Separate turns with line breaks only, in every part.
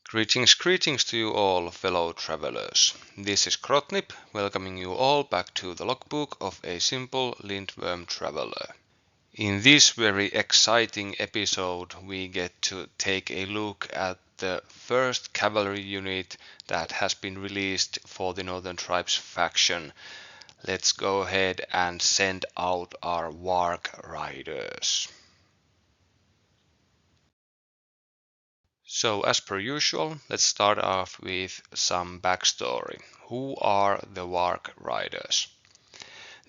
Greetings to you all, fellow travelers. This is Krotnip, welcoming you all back to the logbook of a simple Lindworm traveler. In this very exciting episode, we get to take a look at the first cavalry unit that has been released for the Northern Tribes faction. Let's go ahead and send out our Warg riders. So as per usual, let's start off with some backstory. Who are the Warg riders?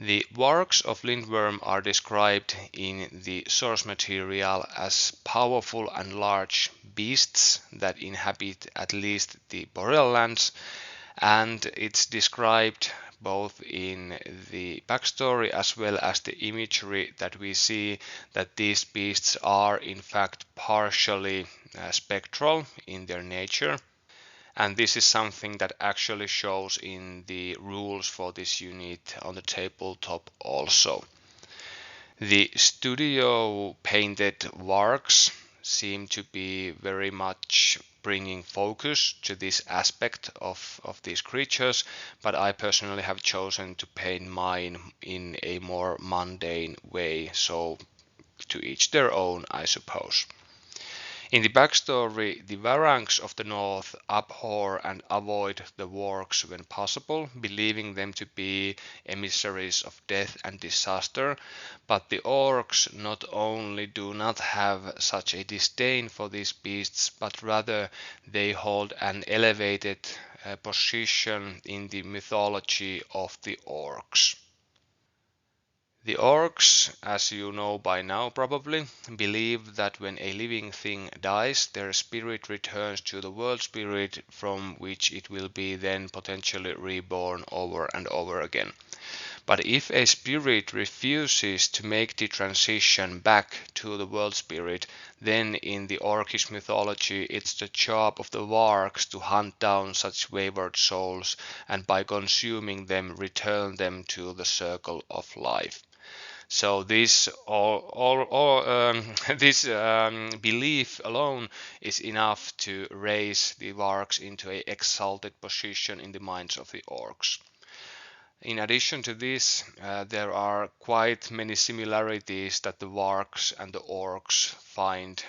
The Wargs of Lindworm are described in the source material as powerful and large beasts that inhabit at least the Boreal lands, and it's described both in the backstory as well as the imagery that we see that these beasts are in fact partially spectral in their nature. And this is something that actually shows in the rules for this unit on the tabletop also. The studio painted wargs seem to be very much bringing focus to this aspect of these creatures, but I personally have chosen to paint mine in a more mundane way, so to each their own, I suppose. In the backstory, the Varangs of the north abhor and avoid the Wargs when possible, believing them to be emissaries of death and disaster, but the Orcs not only do not have such a disdain for these beasts, but rather they hold an elevated position in the mythology of the Orcs. The Orcs, as you know by now probably, believe that when a living thing dies, their spirit returns to the world spirit from which it will be then potentially reborn over and over again. But if a spirit refuses to make the transition back to the world spirit, then in the Orcish mythology it's the job of the Wargs to hunt down such wayward souls and by consuming them return them to the circle of life. So this belief alone is enough to raise the Wargs into an exalted position in the minds of the Orcs. In addition to this, there are quite many similarities that the Wargs and the Orcs find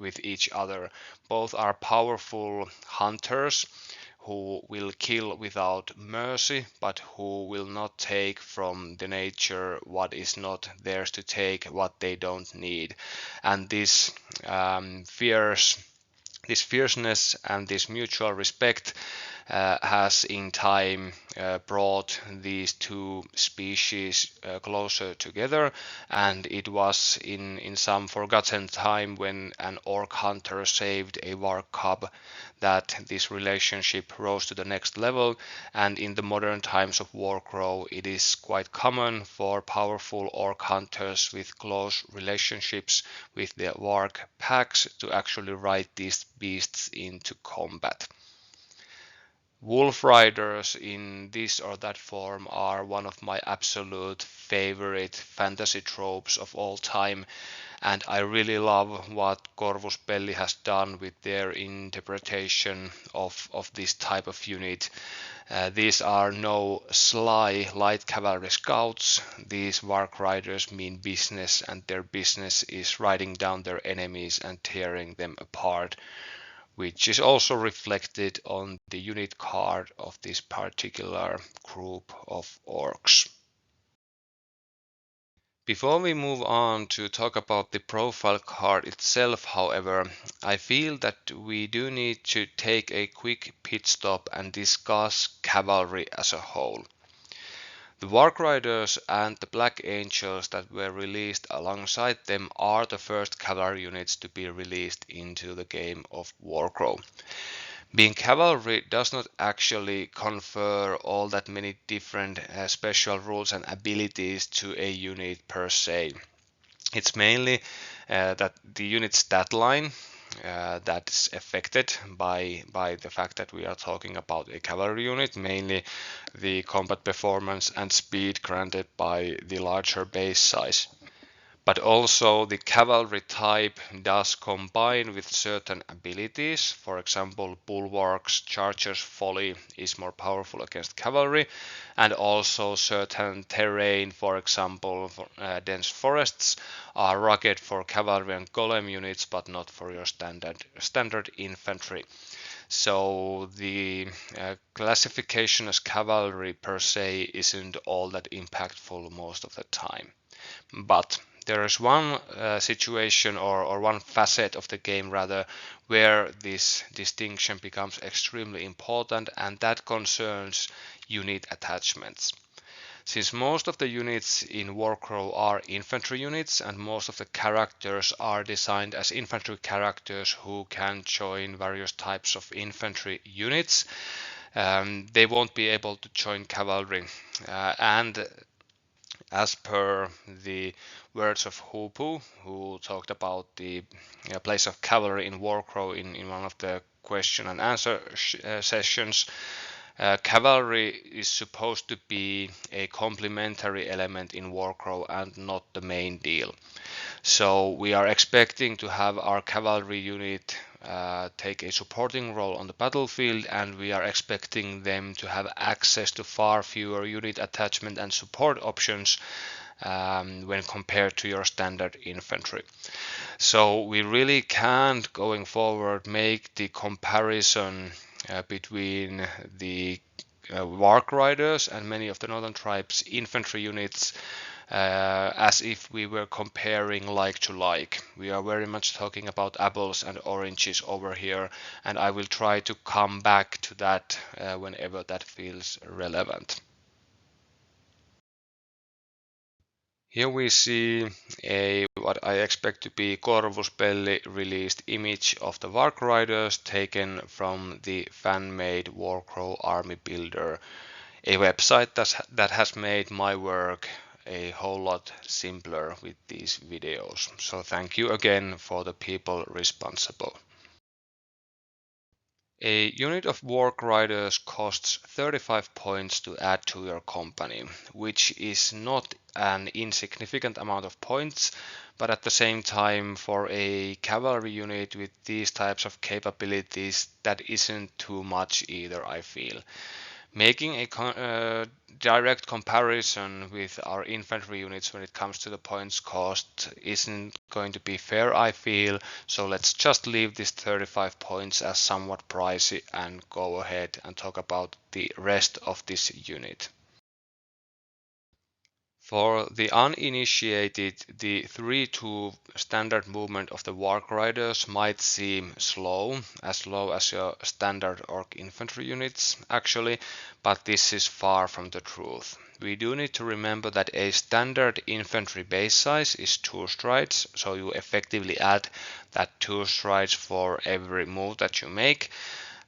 with each other. Both are powerful hunters who will kill without mercy, but who will not take from the nature what is not theirs to take, what they don't need. And this fierceness and this mutual respect has in time brought these two species closer together, and it was in some forgotten time when an orc hunter saved a warg cub that this relationship rose to the next level, and in the modern times of Warcrow it is quite common for powerful orc hunters with close relationships with their warg packs to actually ride these beasts into combat. Wolf riders in this or that form are one of my absolute favorite fantasy tropes of all time, and I really love what Corvus Belli has done with their interpretation of this type of unit. These are no sly light cavalry scouts. These Warg riders mean business, and their business is riding down their enemies and tearing them apart, which is also reflected on the unit card of this particular group of orcs. Before we move on to talk about the profile card itself, however, I feel that we do need to take a quick pit stop and discuss cavalry as a whole. The Warg Riders and the Black Angels that were released alongside them are the first cavalry units to be released into the game of Warcrow. Being cavalry does not actually confer all that many different special rules and abilities to a unit per se. It's mainly that the unit stat line that's affected by the fact that we are talking about a cavalry unit, mainly the combat performance and speed granted by the larger base size. But also the cavalry type does combine with certain abilities. For example, bulwarks, chargers, folly is more powerful against cavalry, and also certain terrain, for example, dense forests are rugged for cavalry and golem units, but not for your standard infantry. So the classification as cavalry per se isn't all that impactful most of the time. But there is one situation or one facet of the game rather where this distinction becomes extremely important, and that concerns unit attachments. Since most of the units in Warcrow are infantry units and most of the characters are designed as infantry characters who can join various types of infantry units, they won't be able to join cavalry. And as per the words of Hupu, who talked about the place of cavalry in Warcrow in one of the question and answer sessions, cavalry is supposed to be a complementary element in Warcrow and not the main deal. So we are expecting to have our cavalry unit take a supporting role on the battlefield, and we are expecting them to have access to far fewer unit attachment and support options when compared to your standard infantry. So we really can't, going forward, make the comparison between the Warg Riders and many of the Northern Tribes infantry units as if we were comparing like to like. We are very much talking about apples and oranges over here, and I will try to come back to that whenever that feels relevant. Here we see a what I expect to be Corvuspelli released image of the Warg Riders taken from the fan-made Warcrow Army Builder, a website that has made my work a whole lot simpler with these videos. So thank you again for the people responsible. A unit of Warg Riders costs 35 points to add to your company, which is not an insignificant amount of points, but at the same time for a cavalry unit with these types of capabilities that isn't too much either, I feel. Making a direct comparison with our infantry units when it comes to the points cost isn't going to be fair, I feel, so let's just leave this 35 points as somewhat pricey and go ahead and talk about the rest of this unit. For the uninitiated, the 3-2 standard movement of the Warg Riders might seem slow as your standard Orc infantry units actually, but this is far from the truth. We do need to remember that a standard infantry base size is 2 strides, so you effectively add that 2 strides for every move that you make.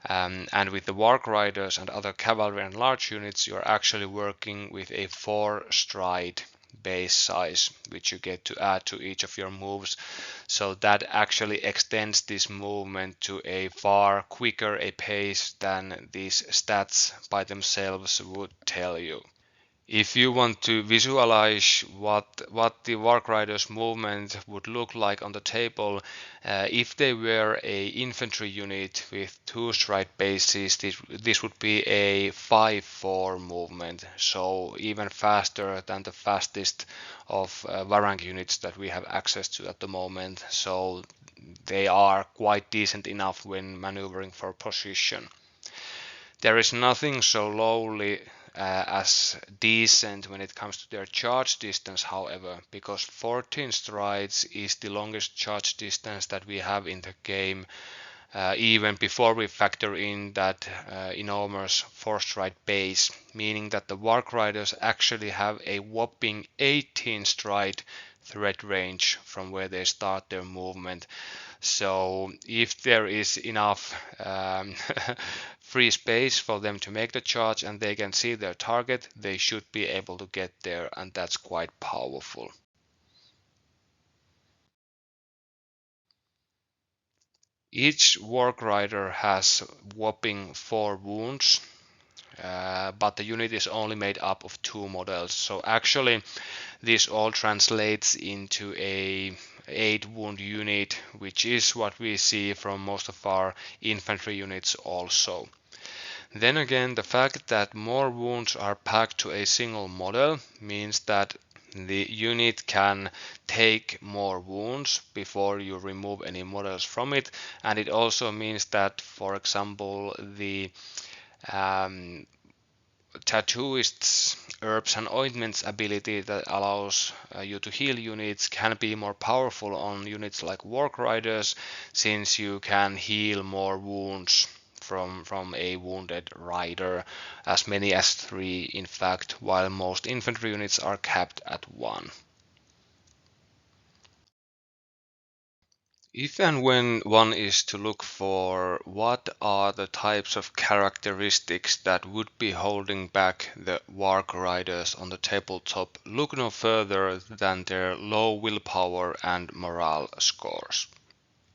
And with the Warg Riders and other cavalry and large units, you're actually working with a 4-stride base size, which you get to add to each of your moves. So that actually extends this movement to a far quicker a pace than these stats by themselves would tell you. If you want to visualize what the Warg Riders movement would look like on the table, if they were a infantry unit with 2-stride bases, this would be a 5-4 movement, so even faster than the fastest of Varang units that we have access to at the moment. So they are quite decent enough when maneuvering for position. There is nothing so lowly as decent when it comes to their charge distance, however, because 14 strides is the longest charge distance that we have in the game, even before we factor in that enormous 4-stride base, meaning that the Warg Riders actually have a whopping 18-stride threat range from where they start their movement. So if there is enough free space for them to make the charge and they can see their target, they should be able to get there, and that's quite powerful. Each Warg Rider has whopping 4 wounds, but the unit is only made up of 2 models. So actually this all translates into a 8 wound unit, which is what we see from most of our infantry units also. Then again, the fact that more wounds are packed to a single model means that the unit can take more wounds before you remove any models from it, and it also means that, for example, the tattooist's herbs and ointments ability that allows you to heal units can be more powerful on units like Warg Riders, since you can heal more wounds from a wounded rider, as many as 3 in fact, while most infantry units are capped at 1. If and when one is to look for what are the types of characteristics that would be holding back the Warg Riders on the tabletop, look no further than their low willpower and morale scores.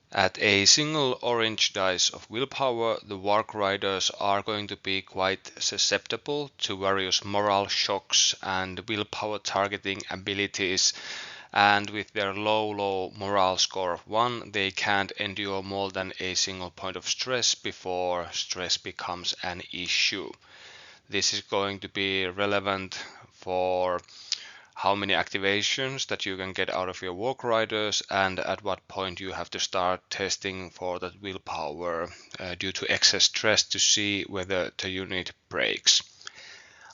At a single orange dice of willpower, the Warg Riders are going to be quite susceptible to various morale shocks and willpower targeting abilities, and with their low morale score of 1, they can't endure more than a single point of stress before stress becomes an issue. This is going to be relevant for how many activations that you can get out of your Warg Riders, and at what point you have to start testing for that willpower due to excess stress to see whether the unit breaks.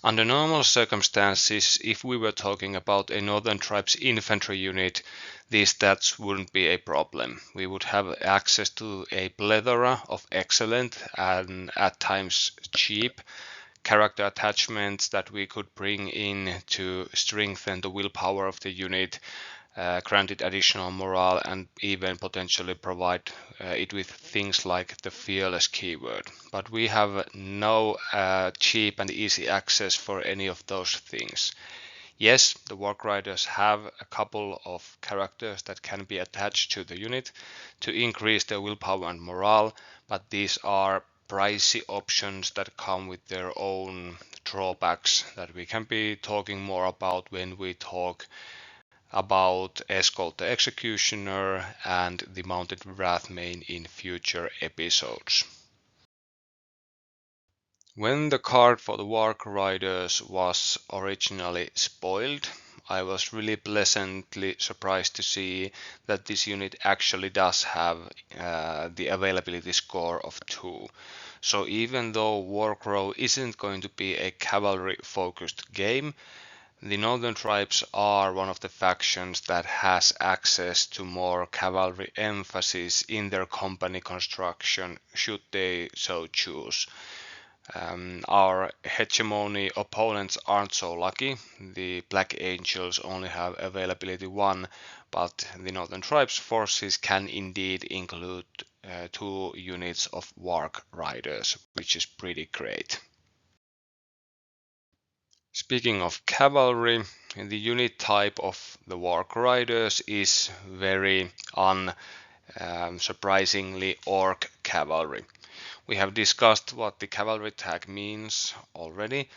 Under normal circumstances, if we were talking about a Northern Tribes infantry unit, these stats wouldn't be a problem. We would have access to a plethora of excellent and at times cheap character attachments that we could bring in to strengthen the willpower of the unit, grant it additional morale, and even potentially provide it with things like the fearless keyword. But we have no cheap and easy access for any of those things. Yes, the Warg Riders have a couple of characters that can be attached to the unit to increase their willpower and morale, but these are pricey options that come with their own drawbacks that we can be talking more about when we talk about Escort the Executioner and the Mounted Wrathmane in future episodes. When the card for the Warg Riders was originally spoiled, I was really pleasantly surprised to see that this unit actually does have the availability score of 2. So even though Warcrow isn't going to be a cavalry focused game, the Northern Tribes are one of the factions that has access to more cavalry emphasis in their company construction, should they so choose. Our hegemony opponents aren't so lucky. The Black Angels only have availability 1, but the Northern Tribes forces can indeed include 2 units of Warg Riders, which is pretty great. Speaking of cavalry, the unit type of the Warg Riders is very unsurprisingly Orc cavalry. We have discussed what the cavalry tag means already.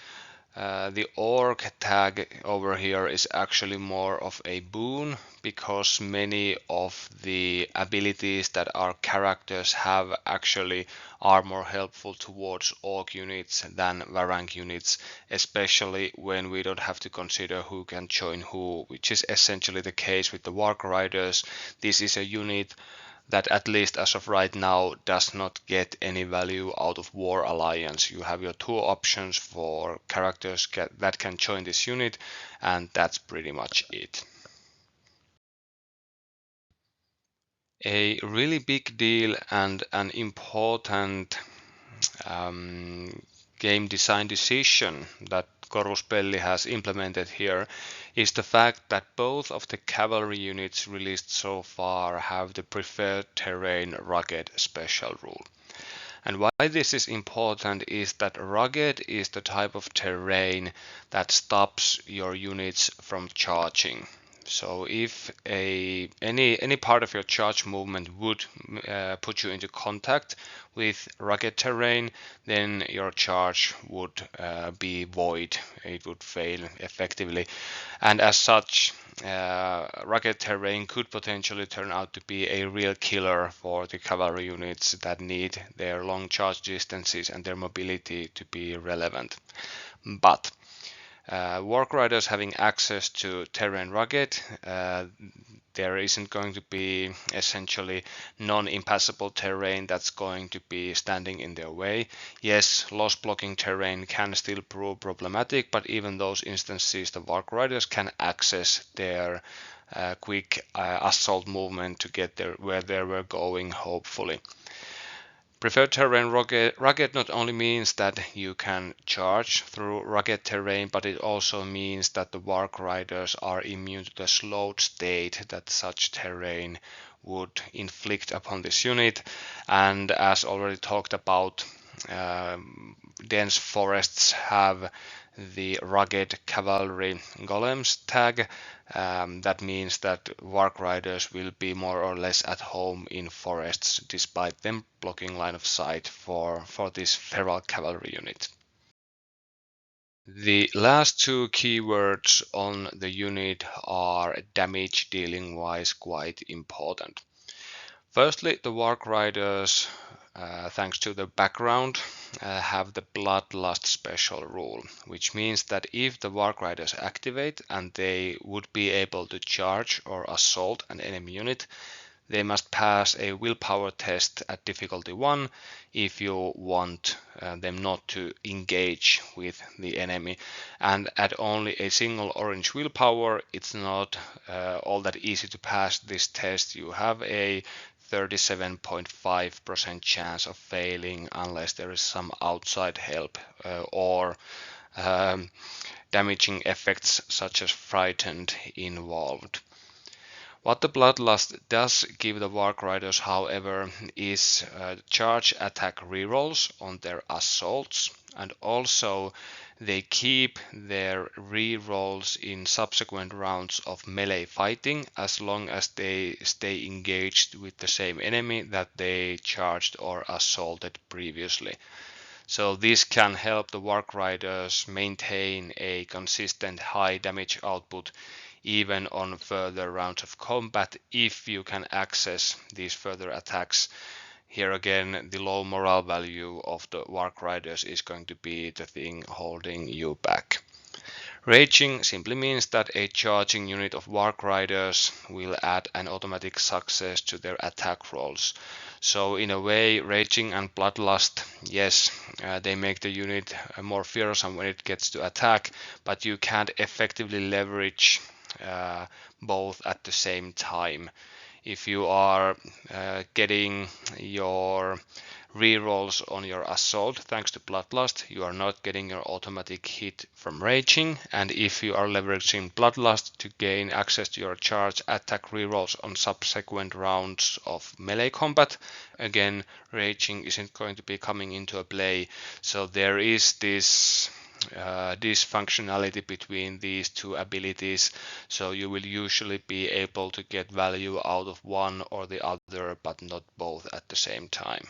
The Orc tag over here is actually more of a boon, because many of the abilities that our characters have actually are more helpful towards Orc units than Varang units, especially when we don't have to consider who can join who, which is essentially the case with the Warg Riders. This is a unit that, at least as of right now, does not get any value out of War Alliance. You have your 2 options for characters that can join this unit, and that's pretty much it. A really big deal and an important game design decision that Koruspelli has implemented here is the fact that both of the cavalry units released so far have the preferred terrain rugged special rule. And why this is important is that rugged is the type of terrain that stops your units from charging. So if any part of your charge movement would put you into contact with rugged terrain, then your charge would be void. It would fail effectively, and as such, rugged terrain could potentially turn out to be a real killer for the cavalry units that need their long charge distances and their mobility to be relevant. But Warg Riders having access to terrain rugged, there isn't going to be essentially non-impassable terrain that's going to be standing in their way. Yes, loss blocking terrain can still prove problematic, but even those instances the Warg Riders can access their quick assault movement to get there where they were going, hopefully. Preferred terrain rugged not only means that you can charge through rugged terrain, but it also means that the Warg Riders are immune to the slowed state that such terrain would inflict upon this unit. And as already talked about, dense forests have the rugged cavalry golems tag. That means that Warg Riders will be more or less at home in forests despite them blocking line of sight for this feral cavalry unit. The last two keywords on the unit are damage dealing wise quite important. Firstly, the Warg Riders, thanks to the background, have the Bloodlust special rule, which means that if the Warg Riders activate and they would be able to charge or assault an enemy unit, they must pass a willpower test at difficulty 1 if you want them not to engage with the enemy. And at only a single orange willpower, it's not all that easy to pass this test. You have a 37.5% chance of failing unless there is some outside help or damaging effects such as frightened involved. What the Bloodlust does give the Warg Riders, however, is charge attack rerolls on their assaults, and also they keep their rerolls in subsequent rounds of melee fighting as long as they stay engaged with the same enemy that they charged or assaulted previously. So this can help the Warg Riders maintain a consistent high damage output even on further rounds of combat if you can access these further attacks. Here again, the low morale value of the Warg Riders is going to be the thing holding you back. Raging simply means that a charging unit of Warg Riders will add an automatic success to their attack rolls. So in a way, Raging and Bloodlust, yes, they make the unit more fearsome when it gets to attack, but you can't effectively leverage both at the same time. If you are getting your rerolls on your assault thanks to Bloodlust, you are not getting your automatic hit from Raging, and if you are leveraging Bloodlust to gain access to your charge attack rerolls on subsequent rounds of melee combat, again Raging isn't going to be coming into a play. So there is this dysfunctionality between these two abilities, so you will usually be able to get value out of one or the other, but not both at the same time.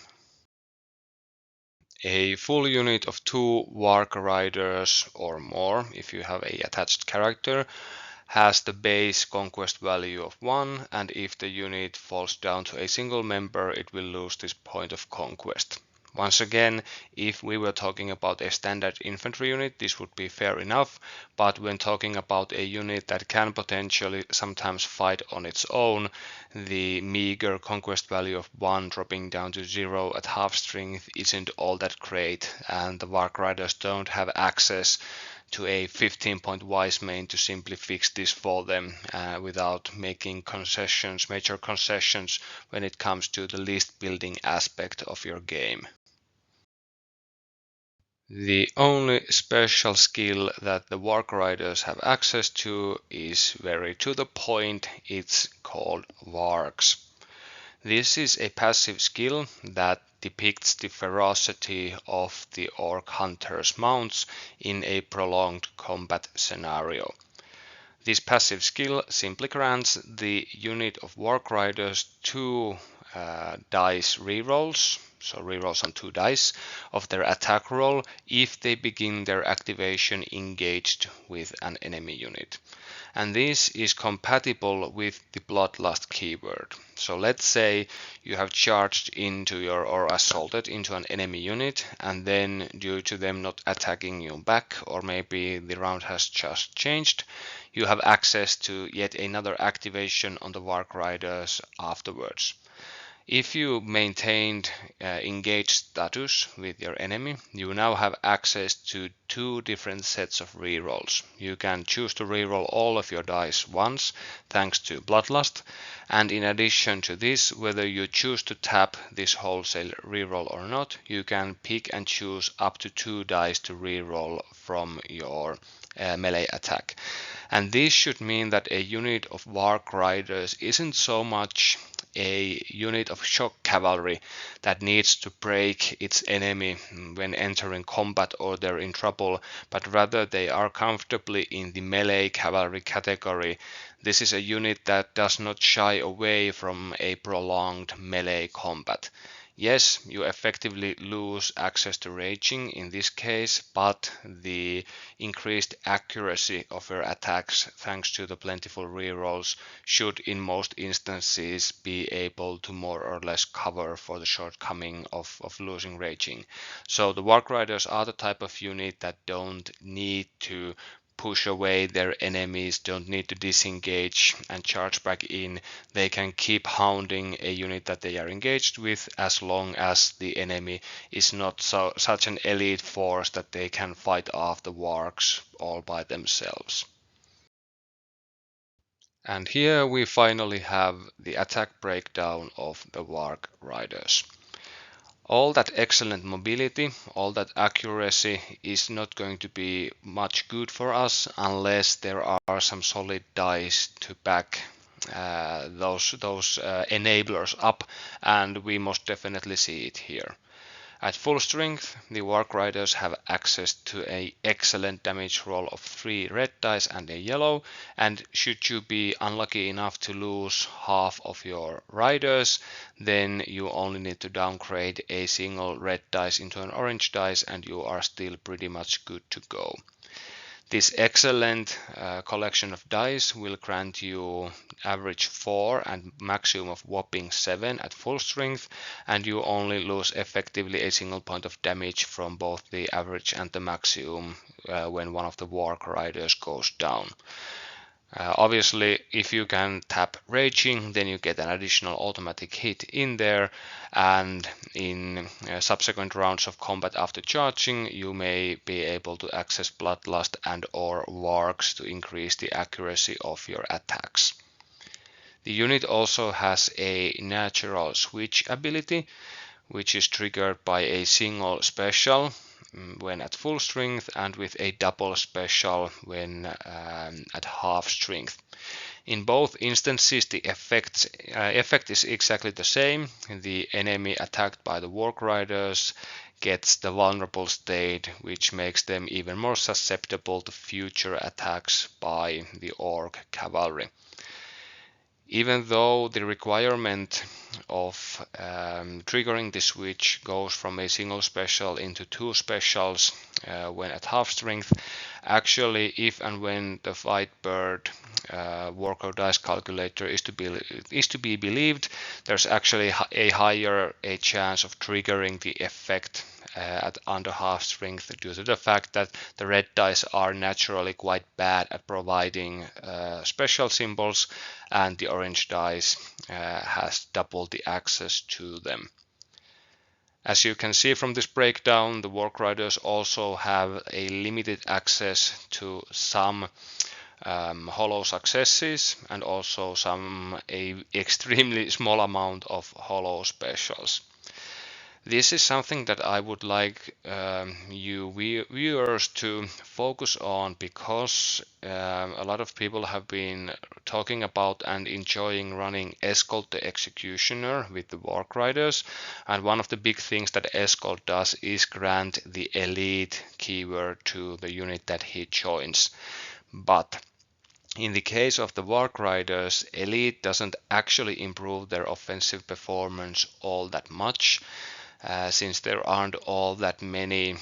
A full unit of 2 Warg Riders or more, if you have a attached character, has the base conquest value of 1, and if the unit falls down to a single member, it will lose this point of conquest. Once again, if we were talking about a standard infantry unit, this would be fair enough, but when talking about a unit that can potentially sometimes fight on its own, the meager conquest value of 1 dropping down to 0 at half strength isn't all that great, and the Warg Riders don't have access to a 15-point wise main to simply fix this for them without making major concessions when it comes to the list building aspect of your game. The only special skill that the Warg Riders have access to is very to the point. It's called Wargs. This is a passive skill that depicts the ferocity of the Orc Hunter's mounts in a prolonged combat scenario. This passive skill simply grants the unit of Warg Riders 2 dice rerolls, so rerolls on 2 dice of their attack roll if they begin their activation engaged with an enemy unit. And this is compatible with the Bloodlust keyword. So let's say you have charged into or assaulted into an enemy unit, and then due to them not attacking you back, or maybe the round has just changed, you have access to yet another activation on the Warg Riders afterwards. If you maintained engaged status with your enemy, you now have access to 2 different sets of rerolls. You can choose to reroll all of your dice once, thanks to Bloodlust, and in addition to this, whether you choose to tap this wholesale reroll or not, you can pick and choose up to 2 dice to reroll from your melee attack. And this should mean that a unit of Warg Riders isn't so much a unit of shock cavalry that needs to break its enemy when entering combat or they're in trouble, but rather they are comfortably in the melee cavalry category. This is a unit that does not shy away from a prolonged melee combat. Yes, you effectively lose access to raging in this case, but the increased accuracy of your attacks thanks to the plentiful rerolls should in most instances be able to more or less cover for the shortcoming of losing raging. So the Warg Riders are the type of unit that don't need to push away their enemies, don't need to disengage and charge back in. They can keep hounding a unit that they are engaged with as long as the enemy is not such an elite force that they can fight off the wargs all by themselves. And here we finally have the attack breakdown of the Warg Riders. All that excellent mobility, all that accuracy is not going to be much good for us unless there are some solid dice to back those enablers up, and we most definitely see it here. At full strength, the Warg Riders have access to an excellent damage roll of 3 red dice and a yellow, and should you be unlucky enough to lose half of your riders, then you only need to downgrade a single red dice into an orange dice and you are still pretty much good to go. This excellent collection of dice will grant you average 4 and maximum of whopping 7 at full strength, and you only lose effectively a single point of damage from both the average and the maximum when one of the Warg Riders goes down. Obviously, if you can tap raging, then you get an additional automatic hit in there, and in subsequent rounds of combat after charging, you may be able to access Bloodlust and or Wargs to increase the accuracy of your attacks. The unit also has a natural switch ability, which is triggered by a single special when at full strength and with a double special when at half strength. In both instances, the effect is exactly the same. The enemy attacked by the Warg Riders gets the vulnerable state, which makes them even more susceptible to future attacks by the Orc cavalry. Even though the requirement of triggering the switch goes from a single special into 2 specials when at half strength, actually if and when the Fightbird Warcrow dice calculator is to be believed, there's actually a higher chance of triggering the effect at under half strength due to the fact that the red dice are naturally quite bad at providing special symbols, and the orange dice has double the access to them. As you can see from this breakdown, the Warg Riders also have a limited access to some hollow successes and also a extremely small amount of hollow specials. This is something that I would like you viewers to focus on, because a lot of people have been talking about and enjoying running Escort the Executioner with the Warg Riders, and one of the big things that Escort does is grant the elite keyword to the unit that he joins. But In the case of the Warg Riders, Elite doesn't actually improve their offensive performance all that much, since there aren't all that many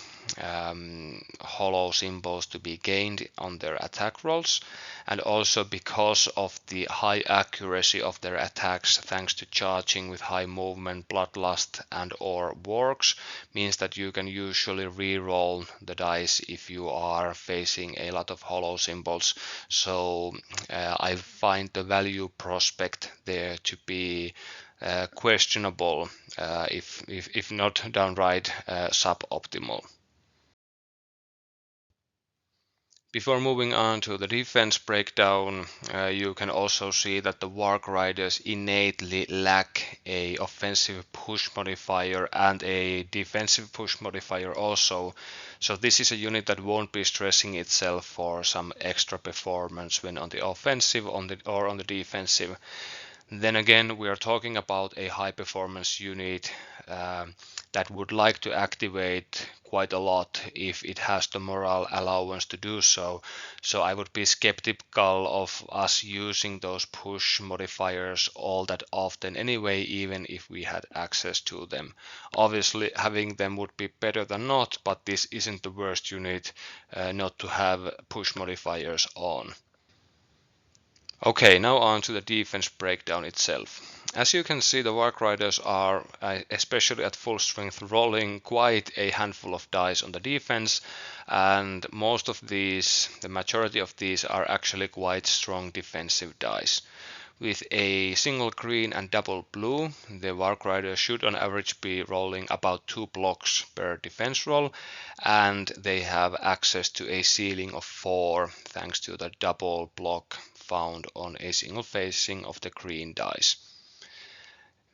hollow symbols to be gained on their attack rolls, and also because of the high accuracy of their attacks thanks to charging with high movement, bloodlust and or wargs, means that you can usually re-roll the dice if you are facing a lot of hollow symbols. So I find the value prospect there to be questionable, if not downright suboptimal. Before moving on to the defense breakdown, you can also see that the Warg Riders innately lack a offensive push modifier and a defensive push modifier also. So this is a unit that won't be stressing itself for some extra performance when on the offensive or on the defensive. Then again, we are talking about a high performance unit that would like to activate quite a lot if it has the moral allowance to do so. So I would be skeptical of us using those push modifiers all that often anyway, even if we had access to them. Obviously, having them would be better than not, but this isn't the worst unit not to have push modifiers on. Okay, now on to the defense breakdown itself. As you can see, the Warg Riders are, especially at full strength, rolling quite a handful of dice on the defense, and most of these, the majority of these, are actually quite strong defensive dice. With a single green and double blue, the Warg Riders should on average be rolling about 2 blocks per defense roll, and they have access to a ceiling of 4 thanks to the double block found on a single facing of the green dice.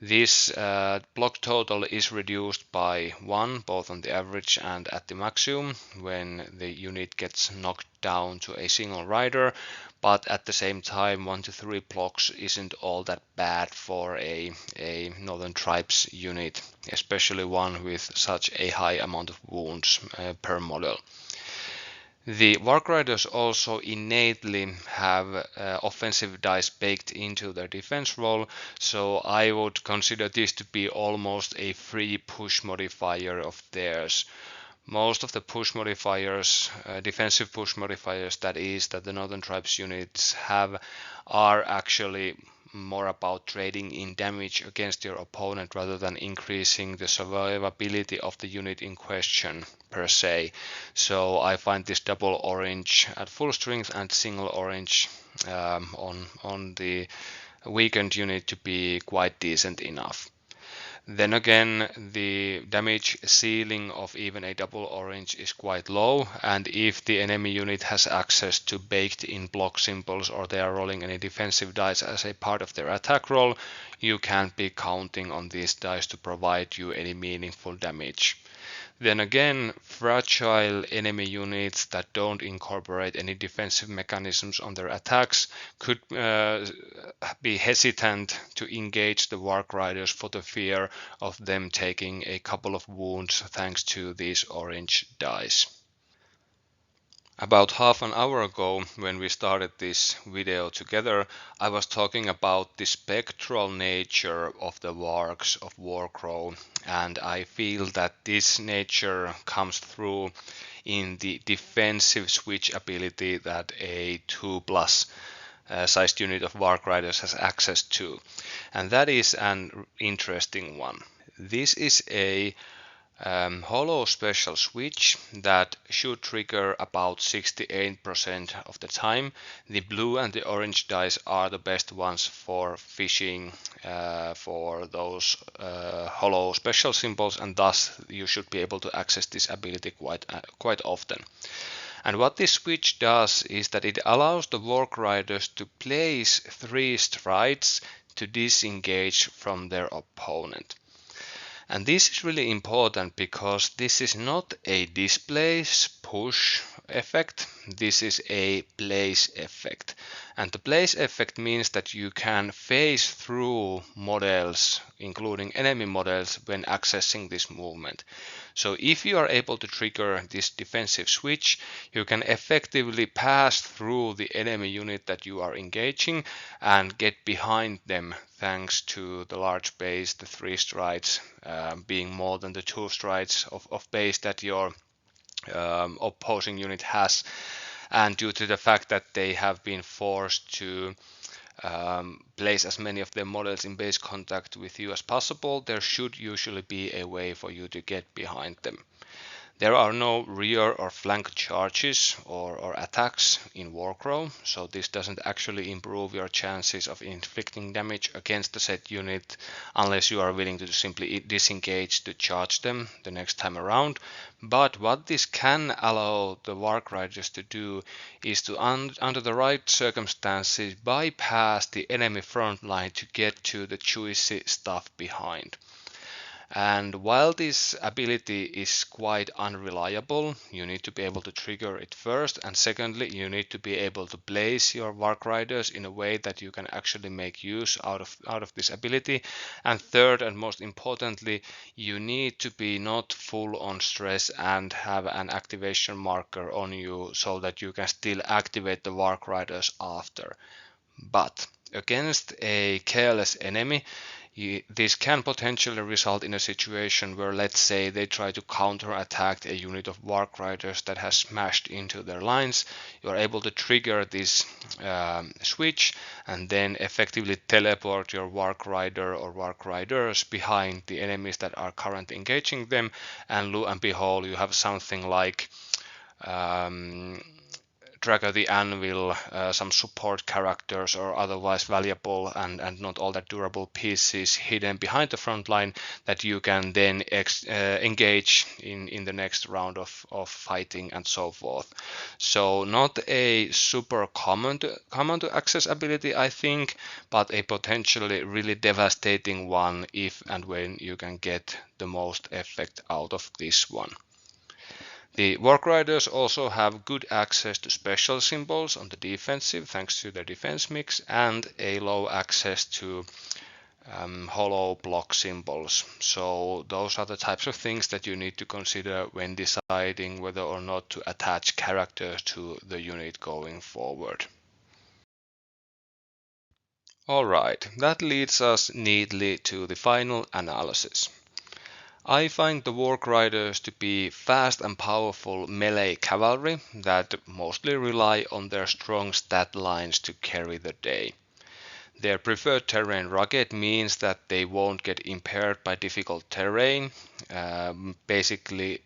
This block total is reduced by 1 both on the average and at the maximum when the unit gets knocked down to a single rider, but at the same time 1 to 3 blocks isn't all that bad for a Northern Tribes unit, especially one with such a high amount of wounds per model. The Warg Riders also innately have offensive dice baked into their defense roll, so I would consider this to be almost a free push modifier of theirs. Most of the push modifiers, defensive push modifiers that the Northern Tribes units have, are actually more about trading in damage against your opponent rather than increasing the survivability of the unit in question per se. So I find this double orange at full strength and single orange on the weakened unit to be quite decent enough. Then again, the damage ceiling of even a double orange is quite low, and if the enemy unit has access to baked in block symbols or they are rolling any defensive dice as a part of their attack roll, you can't be counting on these dice to provide you any meaningful damage. Then again, fragile enemy units that don't incorporate any defensive mechanisms on their attacks could be hesitant to engage the Warg Riders for the fear of them taking a couple of wounds thanks to these orange dice. About half an hour ago, when we started this video together, I was talking about the spectral nature of the wargs of Warcrow, and I feel that this nature comes through in the defensive switch ability that a 2+ sized unit of Warg Riders has access to, and that is an interesting one. This is a hollow special switch that should trigger about 68% of the time. The blue and the orange dice are the best ones for fishing for those hollow special symbols, and thus you should be able to access this ability quite often. And what this switch does is that it allows the Warg Riders to place 3 strides to disengage from their opponent. And this is really important because this is not a displace, push, effect. This is a place effect, and the place effect means that you can phase through models, including enemy models, when accessing this movement. So if you are able to trigger this defensive switch, you can effectively pass through the enemy unit that you are engaging and get behind them thanks to the large base, the 3 strides being more than the 2 strides of base that your opposing unit has, and due to the fact that they have been forced to place as many of their models in base contact with you as possible, there should usually be a way for you to get behind them. There are no rear or flank charges or attacks in Warcrow, so this doesn't actually improve your chances of inflicting damage against the set unit unless you are willing to simply disengage to charge them the next time around. But what this can allow the Warg Riders to do is to, under the right circumstances, bypass the enemy front line to get to the juicy stuff behind. And while this ability is quite unreliable, you need to be able to trigger it first, and secondly, you need to be able to place your Warg Riders in a way that you can actually make use out of this ability. And third, and most importantly, you need to be not full on stress and have an activation marker on you so that you can still activate the Warg Riders after. But against a careless enemy, this can potentially result in a situation where, let's say, they try to counter-attack a unit of Warg Riders that has smashed into their lines. You are able to trigger this switch and then effectively teleport your Warg Rider or Warg Riders behind the enemies that are currently engaging them, and lo and behold, you have something like Dragger the Anvil, some support characters or otherwise valuable and not all that durable pieces hidden behind the front line that you can then engage in the next round of fighting and so forth. So not a super common to access ability, I think, but a potentially really devastating one if and when you can get the most effect out of this one. The Warg Riders also have good access to special symbols on the defensive thanks to their defense mix, and a low access to hollow block symbols. So those are the types of things that you need to consider when deciding whether or not to attach characters to the unit going forward. Alright, that leads us neatly to the final analysis. I find the Warg Riders to be fast and powerful melee cavalry that mostly rely on their strong stat lines to carry the day. Their preferred terrain rugged means that they won't get impaired by difficult terrain. Basically,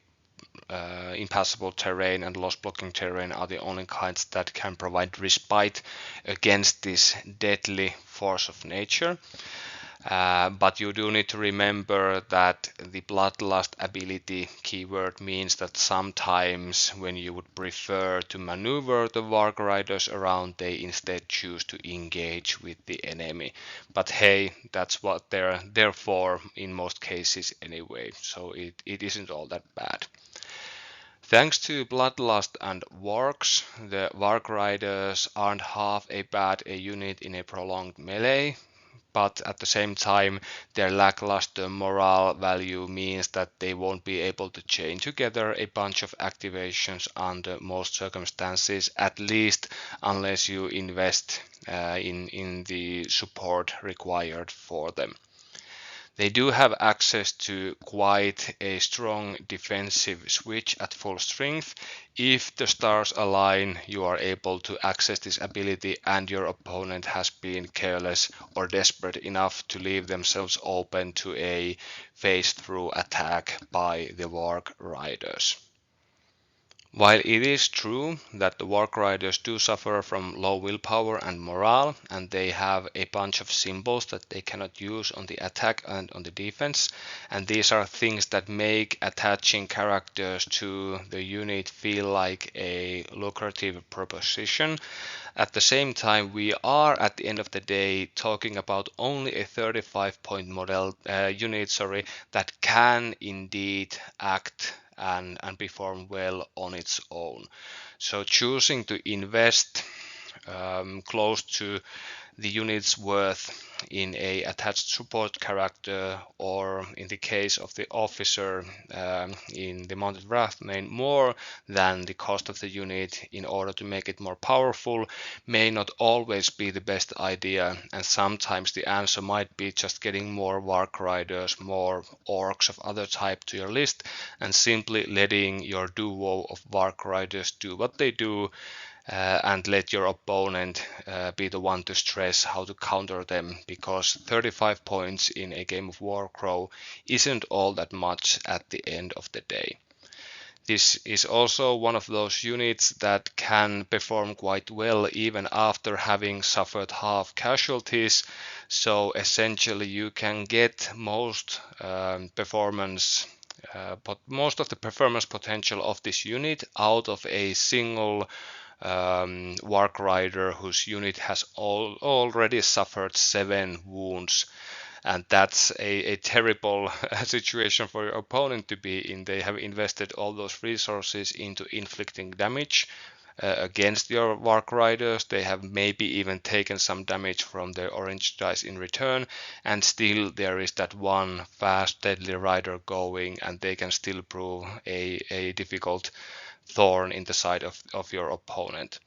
impassable terrain and loss blocking terrain are the only kinds that can provide respite against this deadly force of nature. But you do need to remember that the Bloodlust ability keyword means that sometimes when you would prefer to maneuver the Warg Riders around, they instead choose to engage with the enemy. But hey, that's what they're there for in most cases anyway, so it isn't all that bad. Thanks to Bloodlust and Wargs, the Warg Riders aren't half a bad unit in a prolonged melee. But at the same time, their lackluster morale value means that they won't be able to chain together a bunch of activations under most circumstances, at least unless you invest in the support required for them. They do have access to quite a strong defensive switch at full strength. If the stars align, you are able to access this ability and your opponent has been careless or desperate enough to leave themselves open to a phase-through attack by the Warg Riders. While it is true that the Warg Riders do suffer from low willpower and morale, and they have a bunch of symbols that they cannot use on the attack and on the defense, and these are things that make attaching characters to the unit feel like a lucrative proposition. At the same time, we are at the end of the day talking about only a 35-point model unit that can indeed act and perform well on its own. So choosing to invest close to the unit's worth in a attached support character, or in the case of the officer in the Mounted Wrath main, more than the cost of the unit in order to make it more powerful, may not always be the best idea, and sometimes the answer might be just getting more Warg Riders, more Orcs of other type to your list, and simply letting your duo of Warg Riders do what they do, and let your opponent be the one to stress how to counter them, because 35 points in a game of Warcrow isn't all that much at the end of the day. This is also one of those units that can perform quite well even after having suffered half casualties, so essentially you can get most of the performance potential of this unit out of a single Warg Rider whose unit has already suffered 7 wounds, and that's a terrible situation for your opponent to be in. They have invested all those resources into inflicting damage against your Warg Riders. They have maybe even taken some damage from their orange dice in return, and still there is that one fast deadly rider going, and they can still prove a difficult thorn in the side of your opponent.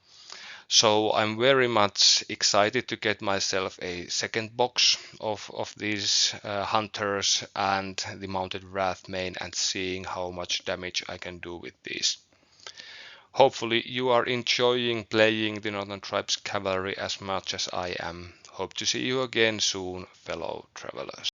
So I'm very much excited to get myself a second box of these hunters and the Mounted Wrath main, and seeing how much damage I can do with these. Hopefully you are enjoying playing the Northern Tribes Cavalry as much as I am. Hope to see you again soon, fellow travelers.